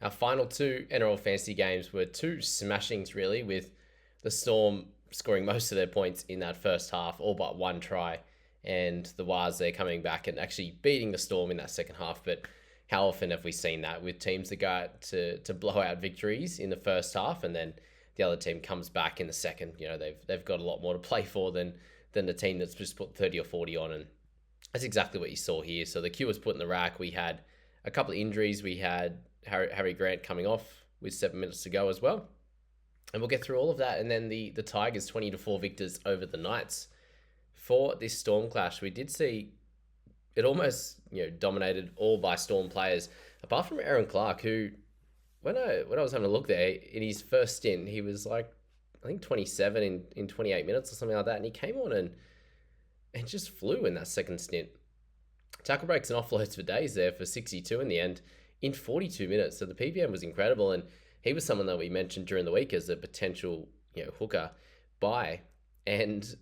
Our final two NRL Fantasy games were two smashings, really, with the Storm scoring most of their points in that first half, all but one try, and the Wars there coming back and actually beating the Storm in that second half. But how often have we seen that with teams that go out to blow out victories in the first half, and then the other team comes back in the second? They've got a lot more to play for than the team that's just put 30 or 40 on, and that's exactly what you saw here. So the queue was put in the rack. We had a couple of injuries. We had Harry Grant coming off with 7 minutes to go as well. And we'll get through all of that. And then the Tigers 20-4 victors over the Knights. For this Storm clash, we did see it almost dominated all by Storm players, apart from Aaron Clark, who when I was having a look there, in his first stint, he was like, I think 27 in 28 minutes or something like that. And he came on and just flew in that second stint. Tackle breaks and offloads for days there for 62 in the end in 42 minutes. So the PPM was incredible. And he was someone that we mentioned during the week as a potential hooker buy. And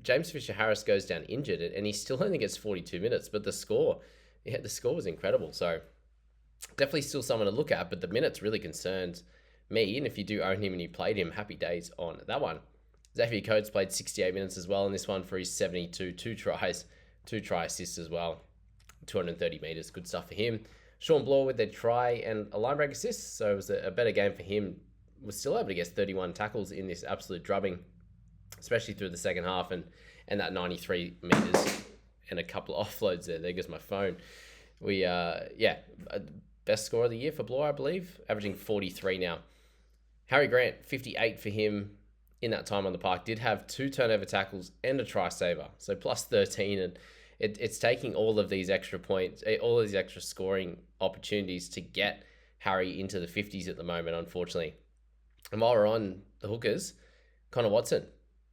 James Fisher-Harris goes down injured and he still only gets 42 minutes. But the score was incredible. So definitely still someone to look at. But the minutes really concerned me. And if you do own him and you played him, happy days on that one. Xavier Coates played 68 minutes as well in this one for his 72, two try assists as well, 230 metres, good stuff for him. Sean Bloor with their try and a line break assist, so it was a better game for him. Was still able to get 31 tackles in this absolute drubbing, especially through the second half, and that 93 metres and a couple of offloads there. There goes my phone. We, best score of the year for Bloor, I believe, averaging 43 now. Harry Grant, 58 for him in that time on the park, did have 2 turnover tackles and a try saver, so plus 13, and it's taking all of these extra points, all of these extra scoring opportunities to get Harry into the 50s at the moment, unfortunately. And while we're on the hookers, Connor Watson,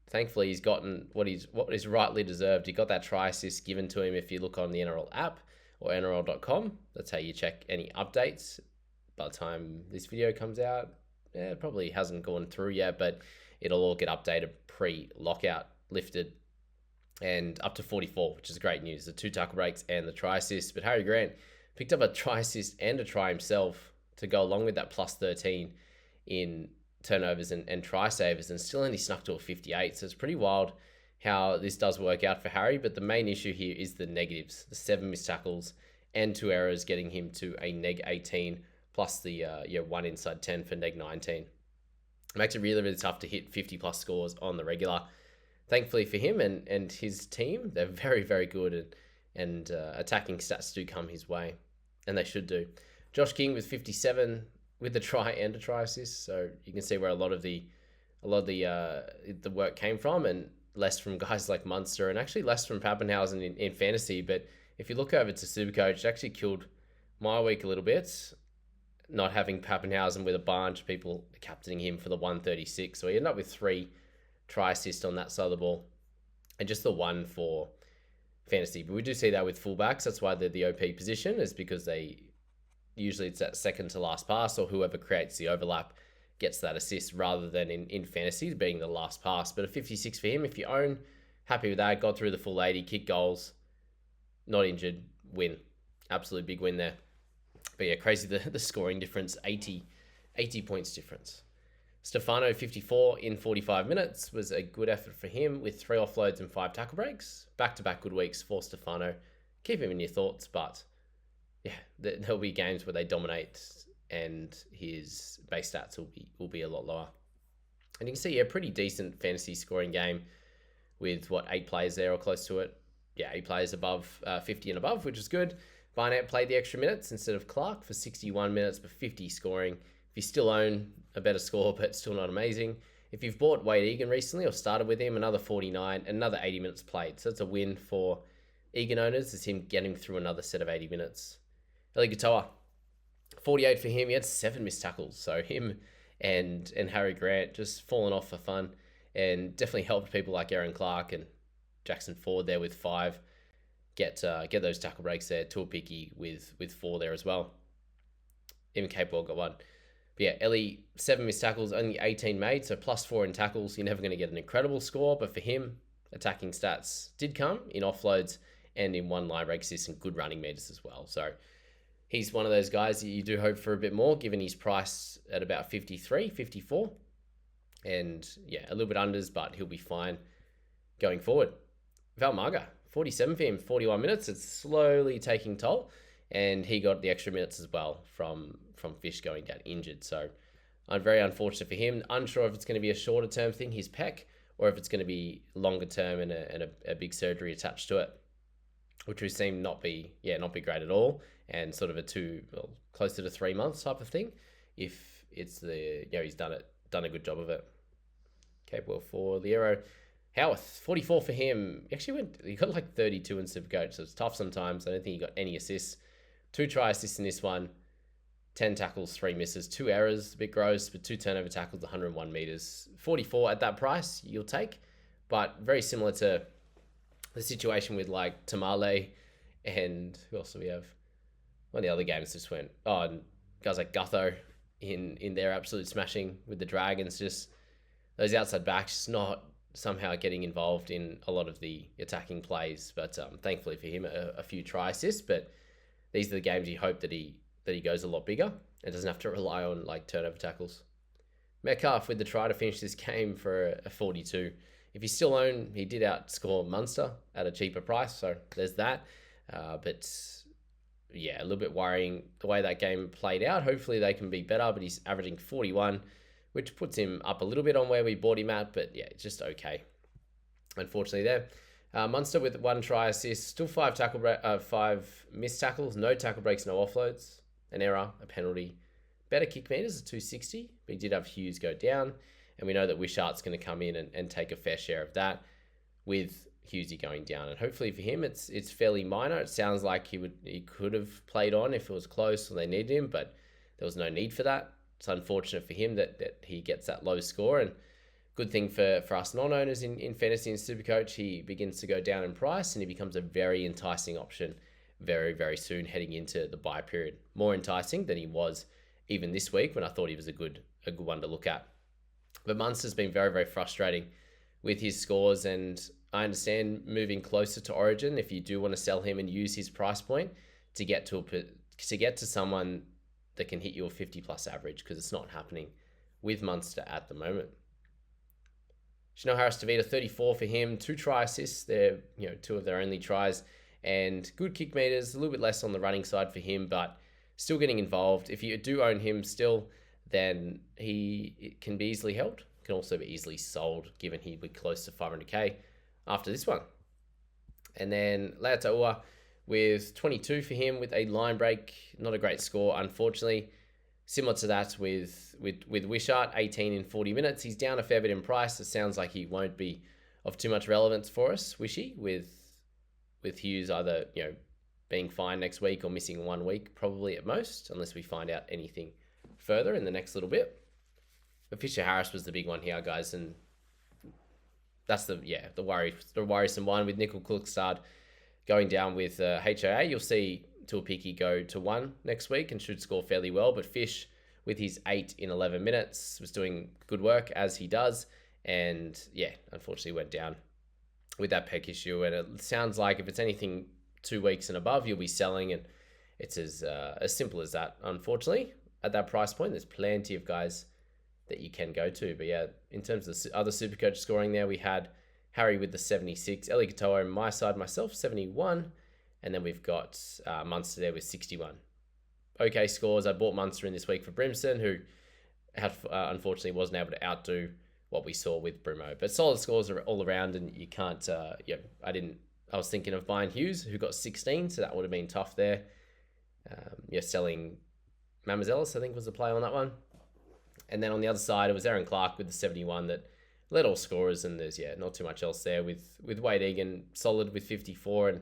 thankfully he's gotten what is rightly deserved. He got that try assist given to him. If you look on the NRL app or NRL.com, that's how you check any updates. By the time this video comes out, it probably hasn't gone through yet, but it'll all get updated pre-lockout, lifted, and up to 44, which is great news. The 2 tackle breaks and the try assist. But Harry Grant picked up a try assist and a try himself to go along with that plus 13 in turnovers and try savers, and still only snuck to a 58. So it's pretty wild how this does work out for Harry. But the main issue here is the negatives, the 7 missed tackles and 2 errors, getting him to a neg 18 plus the 1 inside 10 for neg 19. It makes it really, really tough to hit 50 plus scores on the regular. Thankfully for him and his team, they're very, very good, and attacking stats do come his way, and they should do. Josh King with 57 with a try and a try assist, so you can see where a lot of the work came from, and less from guys like Munster, and actually less from Pappenhausen in fantasy. But if you look over to Supercoach, it actually killed my week a little bit, not having Pappenhausen with a bunch of people captaining him for the 136. So he ended up with 3 try assist on that side of the ball, and just the 1 for fantasy. But we do see that with fullbacks. That's why they're the OP position, is because usually it's that second to last pass, or whoever creates the overlap gets that assist, rather than in fantasy being the last pass. But a 56 for him, if you own, happy with that. Got through the full 80, kick goals, not injured, win. Absolute big win there. But yeah, crazy the scoring difference, 80 points difference. Stefano, 54 in 45 minutes, was a good effort for him with 3 offloads and 5 tackle breaks. Back-to-back good weeks for Stefano. Keep him in your thoughts, but yeah, there'll be games where they dominate and his base stats will be a lot lower. And you can see a pretty decent fantasy scoring game with 8 players there or close to it. Yeah, 8 players above 50 and above, which is good. Barnett played the extra minutes instead of Clark for 61 minutes, but 50 scoring. If you still own, a better score, but still not amazing. If you've bought Wade Egan recently or started with him, another 49, another 80 minutes played. So it's a win for Egan owners, is him getting through another set of 80 minutes. Eli Katoa, 48 for him. He had 7 missed tackles. So him and Harry Grant just falling off for fun, and definitely helped people like Aaron Clark and Jackson Ford there with 5. Get those tackle breaks there. Tuapiki with 4 there as well. Even Cape World got 1. But yeah, Ellie, 7 missed tackles, only 18 made, so plus 4 in tackles. You're never going to get an incredible score, but for him, attacking stats did come in offloads and in 1 line break assist and good running meters as well. So he's one of those guys that you do hope for a bit more, given his price at about 53, 54. And yeah, a little bit unders, but he'll be fine going forward. Valmaga, 47 for him, 41 minutes. It's slowly taking toll. And he got the extra minutes as well from Fish going down injured. So I'm very unfortunate for him. Unsure if it's going to be a shorter term thing, his pec, or if it's going to be longer term and a big surgery attached to it, which would seem not be great at all, and sort of closer to 3 months type of thing. If it's he's done a good job of it. Okay, well, for Liero, Howarth, 44 for him. He got like 32 in Supercoach, so it's tough sometimes. I don't think he got any assists. 2 try assists in this one, 10 tackles, 3 misses, 2 errors, a bit gross, but 2 turnover tackles, 101 meters. 44 at that price, you'll take, but very similar to the situation with like Tamale and who else do we have? One of the other games just went, and guys like Gutho in their absolute smashing with the Dragons, just those outside backs just not somehow getting involved in a lot of the attacking plays. But thankfully for him, a few try assists, but these are the games you hope that he goes a lot bigger and doesn't have to rely on like turnover tackles. Metcalf with the try to finish this game for a 42. If you still own, he did outscore Munster at a cheaper price, so there's that. But yeah, a little bit worrying the way that game played out. Hopefully they can be better, but he's averaging 41, which puts him up a little bit on where we bought him at, but yeah, just okay. Unfortunately there. Munster with 1 try assist, still 5 missed tackles, no tackle breaks, no offloads, an error, a penalty. Better kick meters at 260, but he did have Hughes go down, and we know that Wishart's going to come in and take a fair share of that with Hughesy going down. And hopefully for him, it's fairly minor. It sounds like he could have played on if it was close and they needed him, but there was no need for that. It's unfortunate for him that he gets that low score, and good thing for us non-owners in Fantasy and Supercoach, he begins to go down in price and he becomes a very enticing option very, very soon heading into the buy period. More enticing than he was even this week when I thought he was a good one to look at. But Munster's been very, very frustrating with his scores, and I understand moving closer to Origin if you do want to sell him and use his price point to get to someone that can hit you a 50 plus average, because it's not happening with Munster at the moment. Chanel Harris-Tavita, 34 for him, 2 try assists. They're 2 of their only tries, and good kick meters, a little bit less on the running side for him, but still getting involved. If you do own him still, then he can be easily held. Can also be easily sold, given he'd be close to 500k after this one. And then Leataua with 22 for him with a line break. Not a great score, unfortunately. Similar to that with Wishart, 18 in 40 minutes. He's down a fair bit in price. It sounds like he won't be of too much relevance for us, Wishy, with Hughes either being fine next week or missing 1 week probably at most, unless we find out anything further in the next little bit. But Fisher Harris was the big one here, guys, and that's the worrisome one with Nickel Klukstad going down with HIA. You'll see Tuapiki go to 1 next week and should score fairly well, but Fish with his 8 in 11 minutes was doing good work as he does, and yeah, unfortunately went down with that pec issue. And it sounds like if it's anything 2 weeks and above, you'll be selling, and it's as simple as that. Unfortunately, at that price point, there's plenty of guys that you can go to. But yeah, in terms of other Supercoach scoring there, we had Harry with the 76, Eli Katoa on my side, myself, 71, and then we've got Munster there with 61. Okay scores. I bought Munster in this week for Brimson, who unfortunately wasn't able to outdo what we saw with Brimo. But solid scores are all around, and you can't, I was thinking of buying Hughes, who got 16, so that would have been tough there. Selling Mamazelis, I think, was the play on that one. And then on the other side, it was Aaron Clark with the 71 that led all scorers, and there's not too much else there with Wade Egan solid with 54,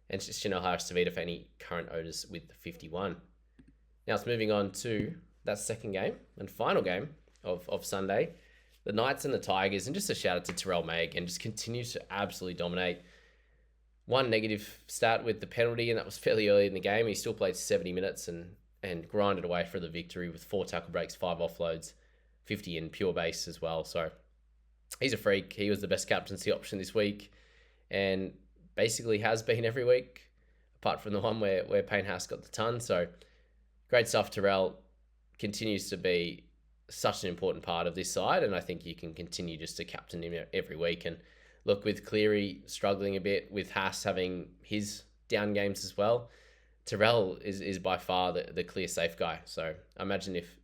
and Chanel Harris-Tavita for any current owners with 51. Now it's moving on to that second game and final game of Sunday, the Knights and the Tigers, and just a shout out to Terrell May again, just continues to absolutely dominate. One negative stat with the penalty, and that was fairly early in the game. He still played 70 minutes and grinded away for the victory with 4 tackle breaks, 5 offloads, 50 in pure base as well. So he's a freak. He was the best captaincy option this week and basically has been every week. apart from the one where Payne Haas got the ton. So great stuff. Terrell continues to be such an important part of this side, and I think you can continue just to captain him every week. And look, with Cleary struggling a bit, with Haas having his down games as well, Terrell is by far the clear safe guy. So I imagine if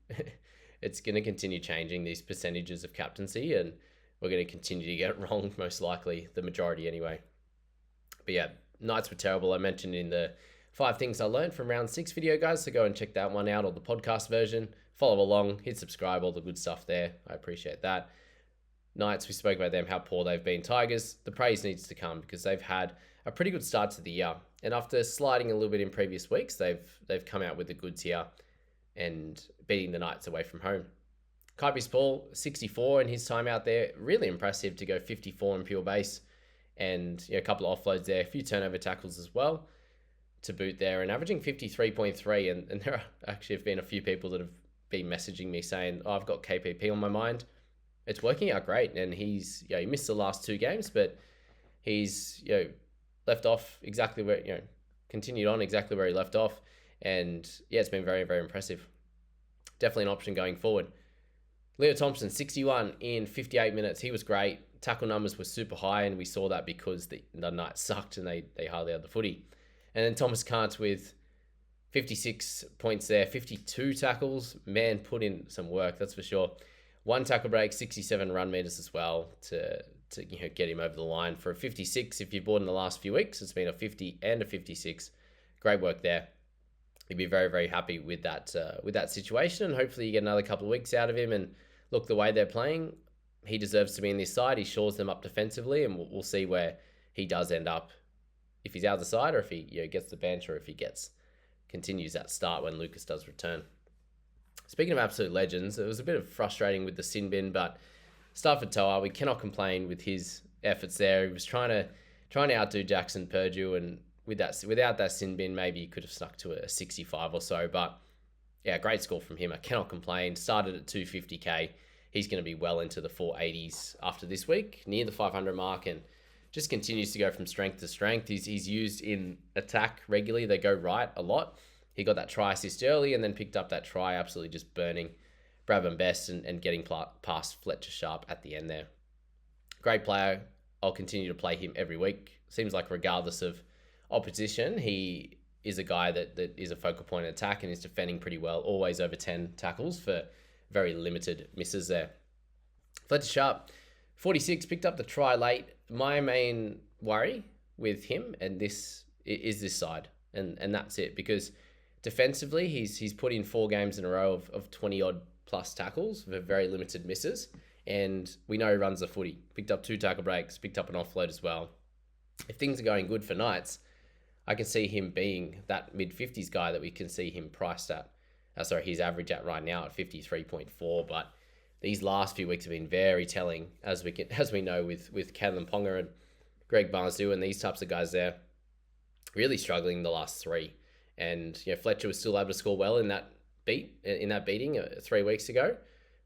it's going to continue changing these percentages of captaincy, and we're going to continue to get it wrong, most likely, the majority anyway. But yeah, Knights were terrible. I mentioned in the 5 things I learned from round 6 video, guys, so go and check that one out, or the podcast version. Follow along, hit subscribe, all the good stuff there. I appreciate that. Knights, we spoke about them, how poor they've been. Tigers, the praise needs to come because they've had a pretty good start to the year. And after sliding a little bit in previous weeks, they've come out with the goods here and beating the Knights away from home. Kaipi's Paul, 64 in his time out there. Really impressive to go 54 in pure base. And a couple of offloads there, a few turnover tackles as well to boot there, and averaging 53.3. And there actually have been a few people that have been messaging me saying, I've got KPP on my mind. It's working out great. And he missed the last 2 games, but he's, left off exactly where, continued on exactly where he left off. And it's been very, very impressive. Definitely an option going forward. Leo Thompson, 61 in 58 minutes. He was great. Tackle numbers were super high, and we saw that because the Knights sucked and they hardly had the footy. And then Thomas Kant with 56 points there, 52 tackles. Man, put in some work, that's for sure. 1 tackle break, 67 run meters as well to get him over the line for a 56. If you've bought in the last few weeks, it's been a 50 and a 56. Great work there. You'd be very, very happy with that situation, and hopefully you get another couple of weeks out of him. And look, the way they're playing, he deserves to be in this side. He shores them up defensively, and we'll see where he does end up, if he's out of the side, or if he gets the bench, or if he continues that start when Lucas does return. Speaking of absolute legends, it was a bit of frustrating with the sin bin, but Stafford Toa, we cannot complain with his efforts there. He was trying to outdo Jackson Purdue, and without that sin bin, maybe he could have snuck to a 65 or so. But yeah, great score from him. I cannot complain. Started at 250k. He's going to be well into the 480s after this week, near the 500 mark, and just continues to go from strength to strength. He's used in attack regularly. They go right a lot. He got that try assist early and then picked up that try, absolutely just burning Bradman Best and getting past Fletcher Sharp at the end there. Great player. I'll continue to play him every week. Seems like regardless of opposition, he is a guy that is a focal point in attack and is defending pretty well, always over 10 tackles for very limited misses there. Fletcher Sharp, 46, picked up the try late. My main worry with him and this side, and that's it, because defensively he's put in 4 games in a row of 20 odd plus tackles with very limited misses, and we know he runs the footy. Picked up 2 tackle breaks, picked up an offload as well. If things are going good for Knights, I can see him being that mid-50s guy that we can see him priced at. His average at right now at 53.4, but these last few weeks have been very telling, as we know with Caleb Ponga and Greg Barnes-Dew and these types of guys there, really struggling the last 3. And Fletcher was still able to score well in that beating 3 weeks ago,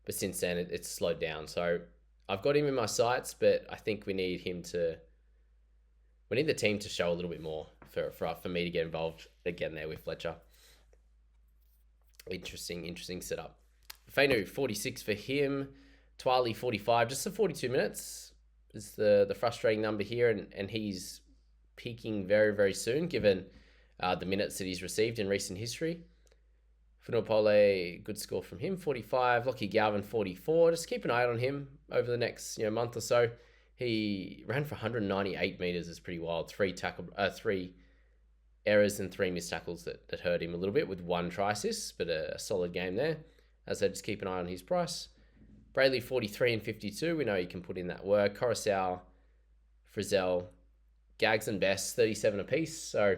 but since then it's slowed down. So I've got him in my sights, but I think we need the team to show a little bit more for me to get involved again there with Fletcher. Interesting setup. Fainu, 46 for him. Twali, 45. Just the 42 minutes is the frustrating number here, and he's peaking very, very soon, given the minutes that he's received in recent history. Funopole, good score from him, 45. Lockie Galvin, 44. Just keep an eye on him over the next month or so. He ran for 198 meters. Is pretty wild. 3 errors and 3 missed tackles that hurt him a little bit, with 1 try assist, but a solid game there. As I just keep an eye on his price. Brayley, 43 and 52. We know he can put in that work. Coruscant, Frizzell, Gags and Best, 37 apiece. So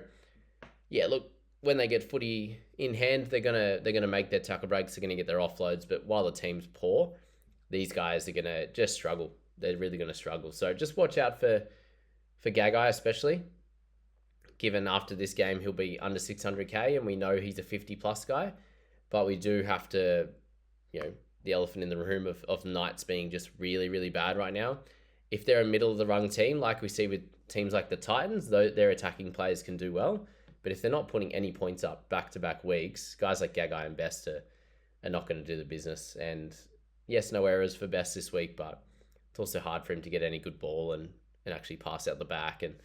yeah, look, when they get footy in hand, they're gonna make their tackle breaks. They're gonna get their offloads. But while the team's poor, these guys are gonna just struggle. They're really gonna struggle. So just watch out for Gagai especially. Given after this game he'll be under 600k, and we know he's a 50 plus guy, but we do have to, the elephant in the room of Knights being just really, really bad right now. If they're a middle of the rung team, like we see with teams like the Titans, though their attacking players can do well, But if they're not putting any points up back-to-back weeks, guys like Gagai and Best are not going to do the business. And yes, no errors for Best this week, but it's also hard for him to get any good ball and actually pass out the back and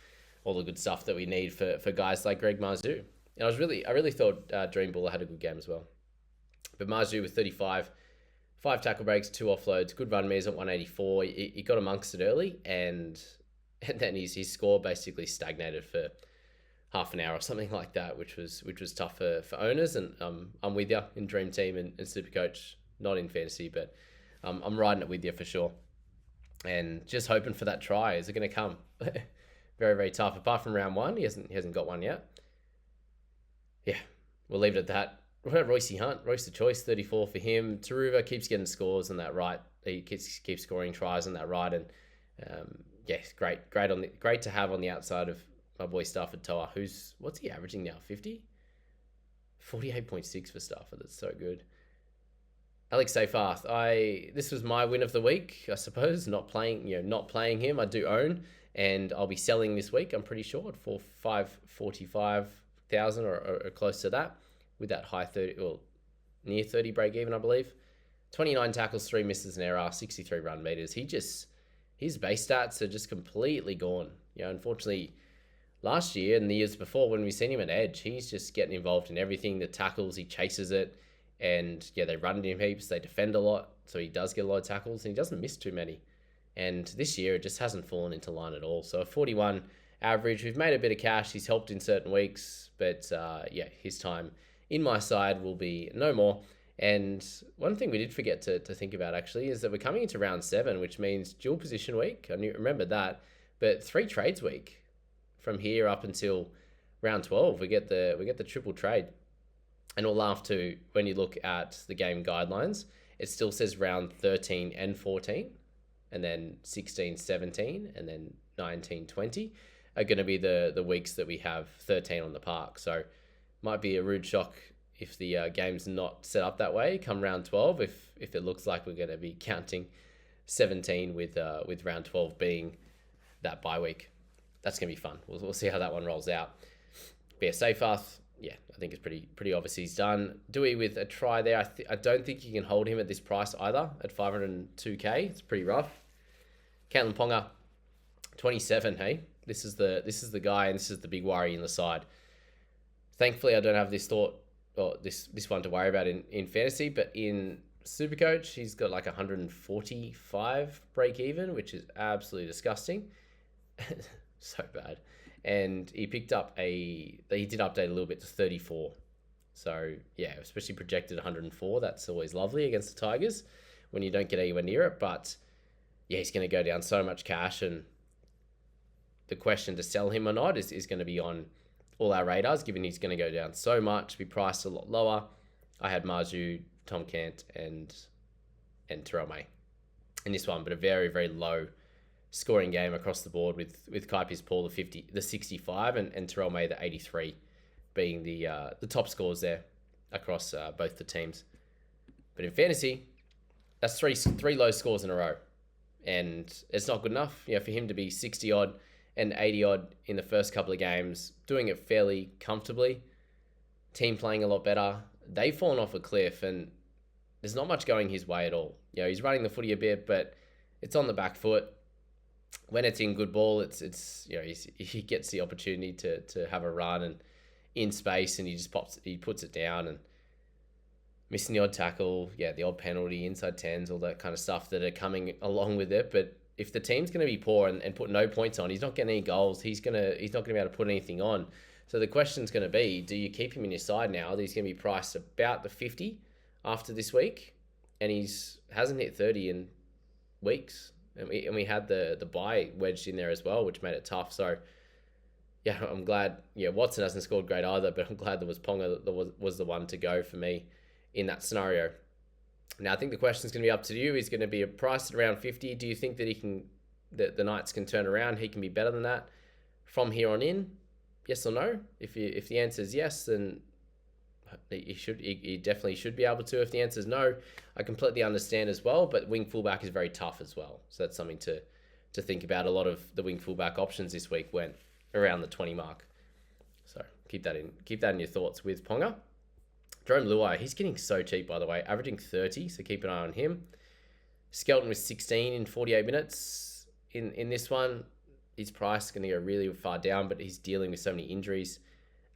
all the good stuff that we need for guys like Greg Marzhew. And I really thought Dream Buller had a good game as well. But Marzhew with 35, 5 tackle breaks, 2 offloads, good run meters at 184. He got amongst it early, and then his score basically stagnated for half an hour or something like that, which was tough for owners. And I'm with you in Dream Team and Supercoach, not in Fantasy, but I'm riding it with you for sure. And just hoping for that try. Is it going to come? Very, very tough. Apart from round 1, he hasn't got one yet. Yeah, we'll leave it at that. What about Royce Hunt? Royce the choice, 34 for him. Taruva keeps getting scores on that right. He keeps scoring tries on that right, and great to have on the outside of my boy Stafford Toa. What's he averaging now? 50, 48.6 for Stafford. That's so good. Alex Seyfarth. This was my win of the week, I suppose. Not playing him. I do own, and I'll be selling this week. I'm pretty sure for 545,000 or close to that, with that high 30 or near 30 break even, I believe. 29 tackles, 3 misses, an error, 63 run meters. His base stats are just completely gone. Unfortunately, last year and the years before, when we've seen him at edge, he's just getting involved in everything. The tackles, he chases it. And they run him heaps, they defend a lot, so he does get a lot of tackles, and he doesn't miss too many. And this year, it just hasn't fallen into line at all. So a 41 average, we've made a bit of cash, he's helped in certain weeks, but his time in my side will be no more. And one thing we did forget to think about, actually, is that we're coming into round 7, which means dual position week. I remembered that, but 3 trades week from here up until round 12. We get the triple trade. And we'll laugh too, when you look at the game guidelines, it still says round 13 and 14, and then 16, 17, and then 19, 20 are going to be the weeks that we have 13 on the park. So might be a rude shock if the game's not set up that way come round 12, if it looks like we're going to be counting 17 with round 12 being that bye week. That's going to be fun. We'll see how that one rolls out. But yeah, Seyfarth, yeah, I think it's pretty obvious he's done. Dewey with a try there. I don't think you can hold him at this price either, at 502k. It's pretty rough. Caitlin Ponga, 27, hey? This is the guy, and this is the big worry in the side. Thankfully, I don't have this one to worry about in fantasy, but in Supercoach, he's got like 145 break even, which is absolutely disgusting. So bad. And he did update a little bit to 34. So yeah, especially projected 104. That's always lovely against the Tigers when you don't get anywhere near it. But yeah, he's going to go down so much cash, and the question to sell him or not is going to be on all our radars, given he's going to go down so much, be priced a lot lower. I had Marzhew, Tom Kent, and Terrell May in this one, but a very, very low scoring game across the board with Kai Paul the 65 and Terrell May the 83 being the top scores there across both the teams. But in fantasy, that's three low scores in a row, and it's not good enough. For him to be 60 odd and 80 odd in the first couple of games, doing it fairly comfortably, team playing a lot better. They've fallen off a cliff, and there's not much going his way at all. He's running the footy a bit, but it's on the back foot. When it's in good ball, he gets the opportunity to have a run and in space, and he puts it down, and missing the odd tackle, the odd penalty, inside 10s, all that kind of stuff that are coming along with it. But if the team's going to be poor and put no points on, he's not getting any goals. He's not going to be able to put anything on. So the question's going to be, do you keep him in your side now? He's going to be priced about the 50 after this week, and hasn't hit 30 in weeks. And we had the bye wedged in there as well, which made it tough. So, yeah, I'm glad. Watson hasn't scored great either, but I'm glad there was Ponga that was the one to go for me in that scenario. Now, I think the question is going to be up to you. He's going to be priced at around 50. Do you think that the Knights can turn around? He can be better than that from here on in? Yes or no? If the answer is yes, then he definitely should be able to. If the answer is no, I completely understand as well, but wing fullback is very tough as well. So that's something to think about. A lot of the wing fullback options this week went around the 20 mark. So keep that in your thoughts with Ponga. Jerome Luai, he's getting so cheap, by the way, averaging 30, so keep an eye on him. Skelton was 16 in 48 minutes in this one. His price is going to go really far down, but he's dealing with so many injuries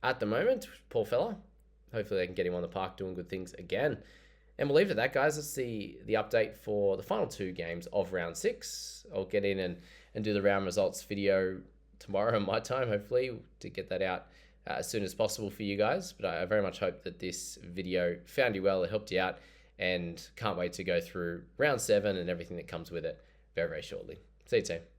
at the moment. Poor fella. Hopefully they can get him on the park doing good things again. And we'll leave it at that, guys. Let's see the update for the final 2 games of round 6. I'll get in and do the round results video tomorrow on my time, hopefully, to get that out as soon as possible for you guys. But I very much hope that this video found you well, it helped you out, and can't wait to go through round 7 and everything that comes with it very, very shortly. See you, team.